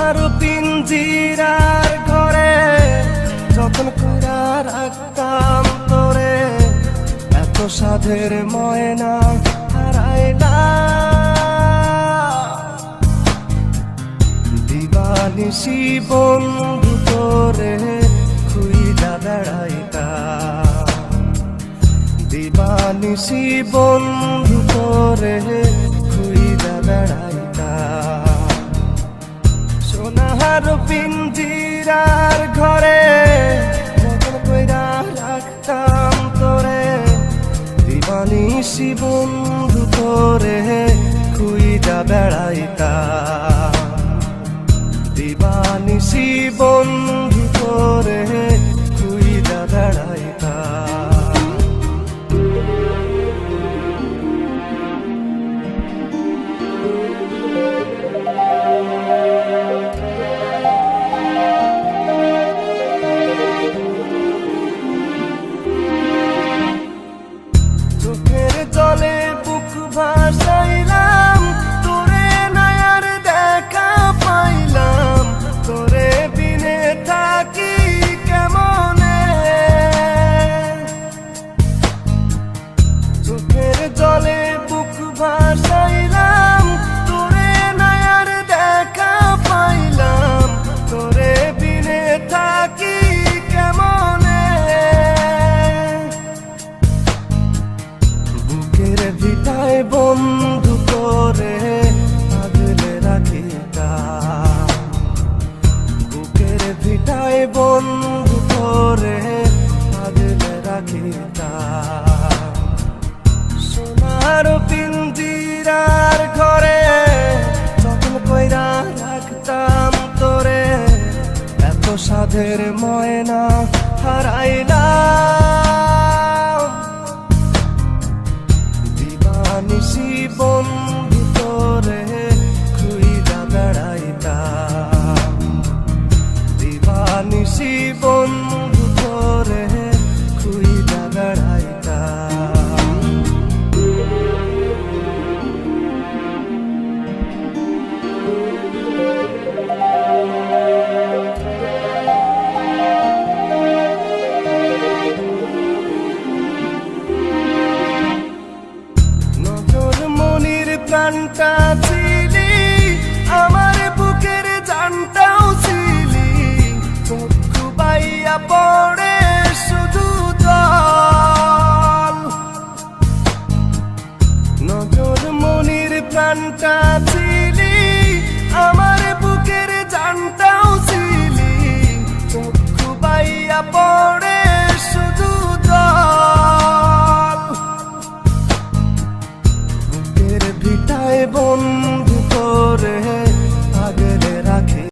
সোনার পিঞ্জিরার ঘরে যতন কইরা রাখতাম তোরে, এত সাধের ময়না হারাইলা। দিবানিশি বন্ধু তোরে খুইজা বেড়াইতা, দিবানিশি বন্ধু তোরে খুইজা বেড়াইতা। সোনার পিঞ্জিরার ঘরে যতন কইরা রাখতাম তোরে, দিবানিশি বন্ধু তোরে খুইজা বেড়াইতা, দিবানিশি বন্ধু তোরে খুইজা বেড়াইতা। চোখের জলে বুক ভাসাইলাম, তোরে নায়ার দেখা পাইলাম, তোরে বিনে থাকি কেমনে। চোখের জলে বুক ভাসাইলাম, তোরে নায়ার দেখা পাইলাম, তোরে বিনে থাকি কেমনে। বুকের ভিটায় বন্ধু করে আগলে রাখিতাম, বুকের ভিটায় বন্ধু করে আগলে রাখিতাম। সোনার পিঞ্জিরার ঘরে যতন কইরা রাখতাম তোরে, এত সাধের ময়না হারাইলাম। দিবানিশি বন্ধু তোরে খুইজা বেড়াইতাম, দিবানিশি বন্ধু তোরে খুইজা বেড়াইতাম। নজর মনির প্রাণটা ছিলি, আমার বুকের জানটাও ছিলি, চক্ষু বাইয়া পড়ে শুধু জল। নজর মনির প্রাণটা ছিলি, আমার বুকের জানটাও ছিলি, চক্ষু বাইয়া পড়ে শুধু জল। বুকের ভিটায় বন্ধু করে